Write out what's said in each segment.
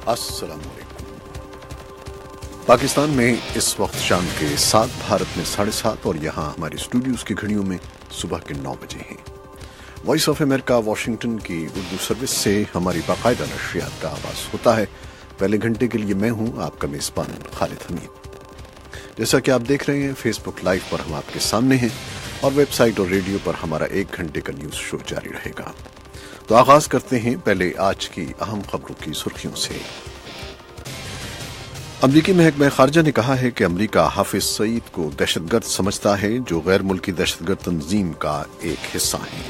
अस्सलाम वालेकुम। पाकिस्तान में इस वक्त शाम के 7, भारत में 7:30 और यहाँ हमारे स्टूडियोज़ की घड़ियों में सुबह के 9 बजे हैं। वॉइस ऑफ अमेरिका वाशिंगटन की उर्दू सर्विस से हमारी बाकायदा नशरियात का आगाज़ होता है। पहले घंटे के लिए मैं हूँ आपका मेज़बान खालिद हमीद। जैसा कि आप देख रहे हैं, फेसबुक लाइव पर हम आपके सामने हैं और वेबसाइट और रेडियो पर हमारा 1 घंटे का न्यूज़ शो जारी रहेगा। तो आगाज़ करते हैं पहले आज की अहम खबरों की सुर्खियों से। अमरीकी महकमा खारजा ने कहा है कि अमरीका हाफिज सईद को दहशतगर्द समझता है जो गैर मुल्की दहशतगर्द तंजीम का एक हिस्सा है।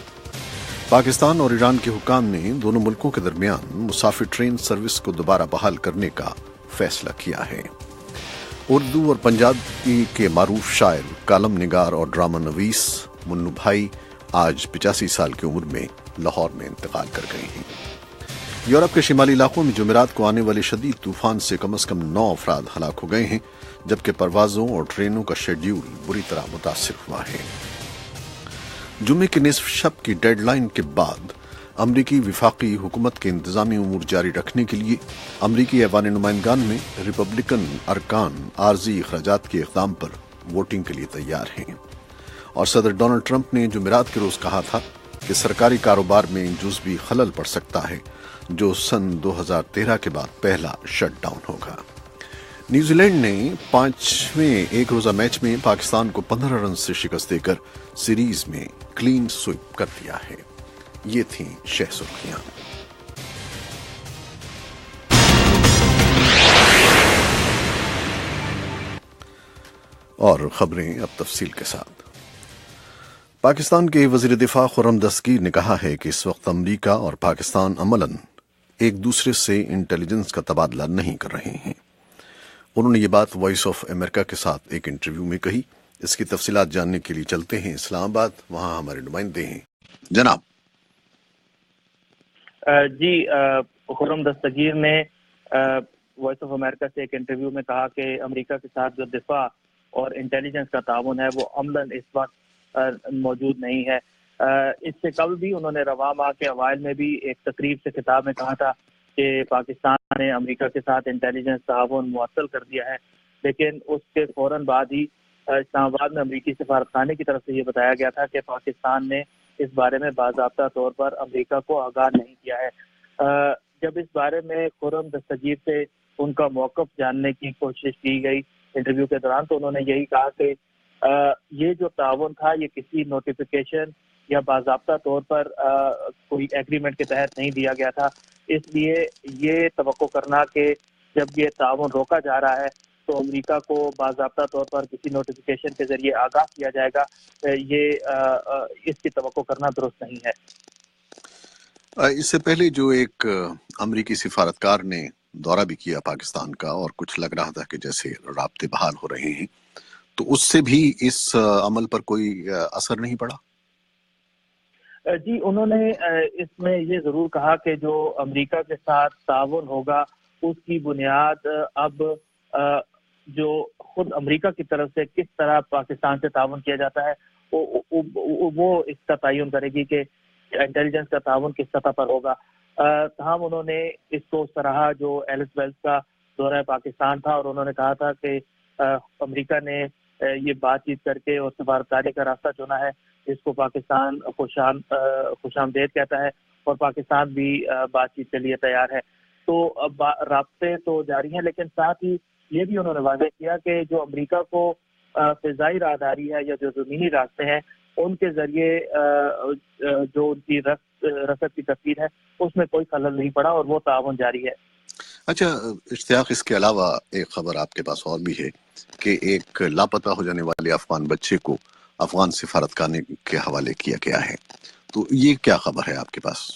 पाकिस्तान और ईरान के हुक्काम ने दोनों मुल्कों के दरमियान मुसाफिर ट्रेन सर्विस को दोबारा बहाल करने का फैसला किया है। उर्दू और पंजाबी के मारूफ शायर, कालम निगार और ड्रामा नवीस मुन्नू भाई आज 85 साल की उम्र में लाहौर में इंतकाल कर गए हैं। यूरोप के शिमाली इलाकों में जुमेरात को आने वाले शदीद तूफान से कम से कम 9 अफराद हलाक हो गए हैं, जबकि परवाजों और ट्रेनों का शेड्यूल बुरी तरह मुतासिर हुआ है। जुम्मे की निसफ शब की डेडलाइन के बाद अमरीकी विफाकी हुकूमत के इंतजामी उमूर जारी रखने के लिए अमरीकी ऐवान नुमाइंदगान में रिपब्लिकन अरकान आर्जी अखराजात के इक़दाम पर वोटिंग के लिए तैयार हैं। और सदर डोनाल्ड ट्रंप ने जुमेरात के रोज कहा था कि सरकारी कारोबार में जुज़वी खलल पड़ सकता है, जो सन 2013 के बाद पहला शटडाउन होगा। न्यूजीलैंड ने 5वें एक रोजा मैच में पाकिस्तान को 15 रन से शिकस्त देकर सीरीज में क्लीन स्वीप कर दिया है। ये थी शह सुर्खियां। और खबरें अब तफसील के साथ। पाकिस्तान के वज़ीर दिफा खुर्रम दस्तगीर ने कहा है कि इस वक्त अमरीका और पाकिस्तान अमलन एक दूसरे से इंटेलिजेंस का तबादला नहीं कर रहे हैं। उन्होंने ये बात वॉइस ऑफ अमेरिका के साथ एक इंटरव्यू में कही। इसकी तफसीलात जानने के लिए चलते हैं इस्लामाबाद, वहां हमारे नुमाइंदे हैं। जनाब जी, खुर्रम दस्तगीर ने वॉइस ऑफ अमेरिका से एक इंटरव्यू में कहा कि अमेरिका के साथ जो दिफा और इंटेलिजेंस का ताउन है वो अमलन इस वक्त मौजूद नहीं है। इससे कल भी उन्होंने रवा माह के अवाइल में भी एक तकरीब से खिताब में कहा था कि पाकिस्तान ने अमेरिका के साथ इंटेलिजेंस ताउन मुअत्तल कर दिया है, लेकिन उसके फौरन बाद ही इस्लामाबाद में अमरीकी सफारतखाने की तरफ से ये बताया गया था कि पाकिस्तान ने इस बारे में बाज़ाब्ता तौर पर अमेरिका को आगाह नहीं किया है। जब इस बारे में खुर्रम दस्तगीर से उनका मौक़िफ़ जानने की कोशिश की गई इंटरव्यू के दौरान, तो उन्होंने यही कहा कि ये जो ताउन था ये किसी नोटिफिकेशन या बाज़ाब्ता तौर पर कोई एग्रीमेंट के तहत नहीं दिया गया था। इसलिए ये तवक्को करना कि जब ये ताउन रोका जा रहा है तो अमेरिका को बाज़ाब्ता तौर पर किसी नोटिफिकेशन के जरिए आगाह किया जाएगा, ये इसकी तवक्को करना दुरुस्त नहीं है। इससे पहले जो एक अमरीकी सिफारतकार ने दौरा भी किया पाकिस्तान का और कुछ लग रहा था कि जैसे राब्ते बहाल हो रहे हैं, तो उससे भी इस अमल पर कोई असर नहीं पड़ा? जी, उन्होंने इसमें ये ज़रूर कहा कि जो अमेरिका के साथ ताउन होगा उसकी बुनियाद अब जो खुद अमेरिका की तरफ से किस तरह पाकिस्तान से ताउन किया जाता है वो इसका तयन करेगी कि इंटेलिजेंस का ताउन किस सतह पर होगा। तमाम उन्होंने इसको सराहा जो एलिस वेल्स का दौरा पाकिस्तान था, और उन्होंने कहा था कि अमेरिका ने ये बातचीत करके और सफारतकारी का रास्ता चुना है, जिसको पाकिस्तान खुशामदेद कहता है, और पाकिस्तान भी बातचीत के लिए तैयार है। तो अब राब्ते तो जारी हैं, लेकिन साथ ही ये भी उन्होंने वाज़ेह किया कि जो अमेरिका को फ़िज़ाई राहदारी है या जो ज़मीनी रास्ते हैं उनके ज़रिए जो उनकी रसद की तस्वीर है उसमें कोई खलल नहीं पड़ा और वो ताउन जारी है। अच्छा इश्तियाक, इसके अलावा एक खबर आपके पास और भी है कि एक लापता हो जाने वाले अफगान बच्चे को अफगान सिफारतखाने के हवाले किया गया है, तो ये क्या खबर है आपके पास?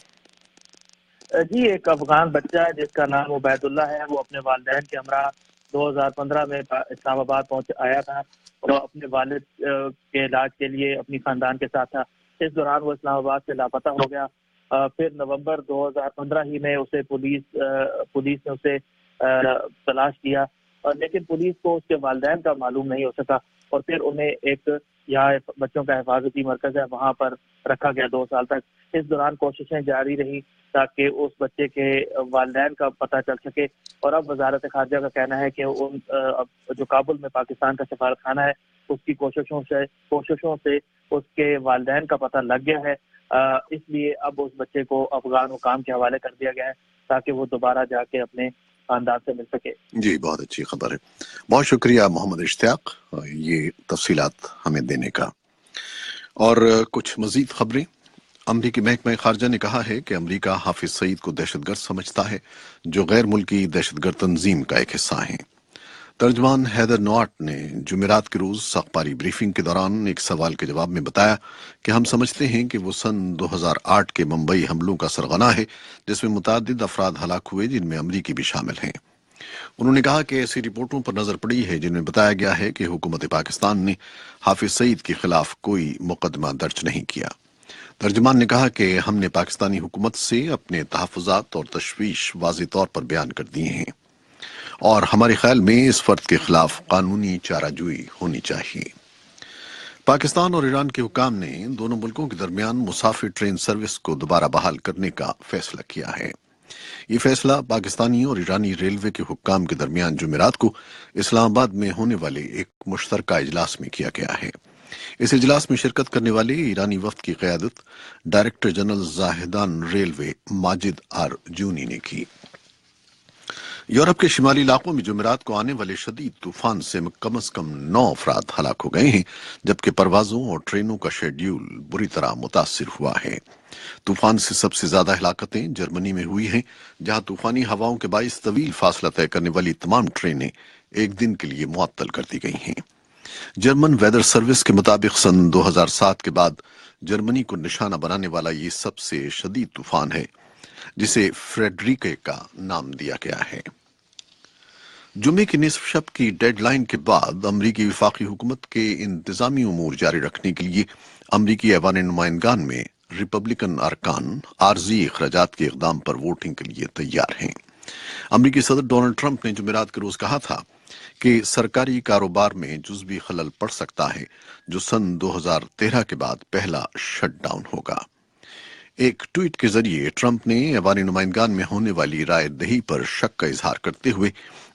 जी, एक अफगान बच्चा है जिसका नाम उबैदुल्ला है, वो अपने वालिदैन के हमरा 2015 में इस्लामाबाद आया था और अपने वालिद के इलाज के लिए अपनी खानदान के साथ था। इस दौरान वो इस्लामाबाद से लापता हो गया। फिर नवंबर 2015 ही में उसे पुलिस ने उसे तलाश किया, लेकिन पुलिस को उसके वालिदैन का मालूम नहीं हो सका। اور پھر انہیں ایک یہاں بچوں کا حفاظتی مرکز ہے وہاں پر رکھا گیا 2 سال تک۔ اس دوران کوششیں جاری رہی تاکہ اس بچے کے والدین کا پتہ چل سکے، اور اب وزارت خارجہ کا کہنا ہے کہ جو کابل میں پاکستان کا سفارت خانہ ہے اس کی کوششوں سے اس کے والدین کا پتہ لگ گیا ہے، اس لیے اب اس بچے کو افغان حکام کے حوالے کر دیا گیا ہے تاکہ وہ دوبارہ جا کے اپنے خاندان سے مل سکے۔ جی، بہت اچھی خبر ہے، بہت شکریہ محمد اشتیاق یہ تفصیلات ہمیں دینے کا۔ اور کچھ مزید خبریں۔ امریکی محکمہ خارجہ نے کہا ہے کہ امریکہ حافظ سعید کو دہشت گرد سمجھتا ہے جو غیر ملکی دہشت گرد تنظیم کا ایک حصہ ہیں۔ ترجمان ہیدر نواٹ نے جمعرات کے روز اخباری بریفنگ کے دوران ایک سوال کے جواب میں بتایا کہ ہم سمجھتے ہیں کہ وہ سن 2008 کے ممبئی حملوں کا سرغنہ ہے جس میں متعدد افراد ہلاک ہوئے جن میں امریکی بھی شامل ہیں۔ انہوں نے کہا کہ ایسی رپورٹوں پر نظر پڑی ہے جن میں بتایا گیا ہے کہ حکومت پاکستان نے حافظ سعید کے خلاف کوئی مقدمہ درج نہیں کیا۔ ترجمان نے کہا کہ ہم نے پاکستانی حکومت سے اپنے تحفظات اور تشویش واضح طور پر بیان کر دیے ہیں اور ہمارے خیال میں اس فرد کے خلاف قانونی چارہ جوئی ہونی چاہیے۔ پاکستان اور ایران کے حکام نے دونوں ملکوں کے درمیان مسافر ٹرین سروس کو دوبارہ بحال کرنے کا فیصلہ کیا ہے۔ یہ فیصلہ پاکستانی اور ایرانی ریلوے کے حکام کے درمیان جمعرات کو اسلام آباد میں ہونے والے ایک مشترکہ اجلاس میں کیا گیا ہے۔ اس اجلاس میں شرکت کرنے والے ایرانی وفد کی قیادت director general Zahedan railway Majid آر جونی نے کی۔ یورپ کے شمالی علاقوں میں جمعرات کو آنے والے شدید طوفان سے کم از کم 9 افراد ہلاک ہو گئے ہیں جبکہ پروازوں اور ٹرینوں کا شیڈیول بری طرح متاثر ہوا ہے۔ طوفان سے سب سے زیادہ ہلاکتیں جرمنی میں ہوئی ہیں جہاں طوفانی ہواؤں کے باعث طویل فاصلہ طے کرنے والی تمام ٹرینیں ایک دن کے لیے معطل کر دی گئی ہیں۔ جرمن ویدر سروس کے مطابق سن 2007 کے بعد جرمنی کو نشانہ بنانے والا یہ سب سے شدید طوفان ہے جسے فریڈریکے کا نام دیا گیا ہے۔ جمعے کی نصف شب کی ڈیڈ لائن کے بعد امریکی وفاقی حکومت کے انتظامی امور جاری رکھنے کے لیے امریکی ایوان نمائندگان میں ریپبلکن ارکان عارضی اخراجات کے اقدام پر ووٹنگ کے لیے تیار ہیں۔ امریکی صدر ڈونلڈ ٹرمپ نے جمعرات کے روز کہا تھا کہ سرکاری کاروبار میں جزوی خلل پڑ سکتا ہے جو سن 2013 کے بعد پہلا شٹ ڈاؤن ہوگا۔ ایک ٹویٹ کے ذریعے ٹرمپ نے ایوان نمائندگان میں ہونے والی رائے دہی پر شک کا اظہار کرتے ہوئے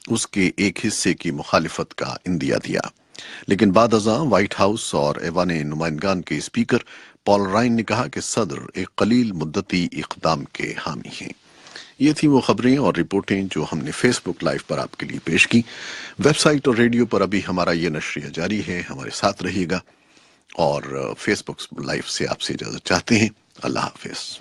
اس کے ایک حصے کی مخالفت کا اندیہ دیا، لیکن بعد ازاں وائٹ ہاؤس اور ایوان نمائندگان کے اسپیکر پال رائن نے کہا کہ صدر ایک قلیل مدتی اقدام کے حامی ہیں۔ یہ تھی وہ خبریں اور رپورٹیں جو ہم نے فیس بک لائیو پر آپ کے لیے پیش کی۔ ویب سائٹ اور ریڈیو پر ابھی ہمارا یہ نشریہ جاری ہے، ہمارے ساتھ رہیے گا، اور فیس بک لائیو سے آپ سے اجازت چاہتے ہیں۔ اللہ حافظ۔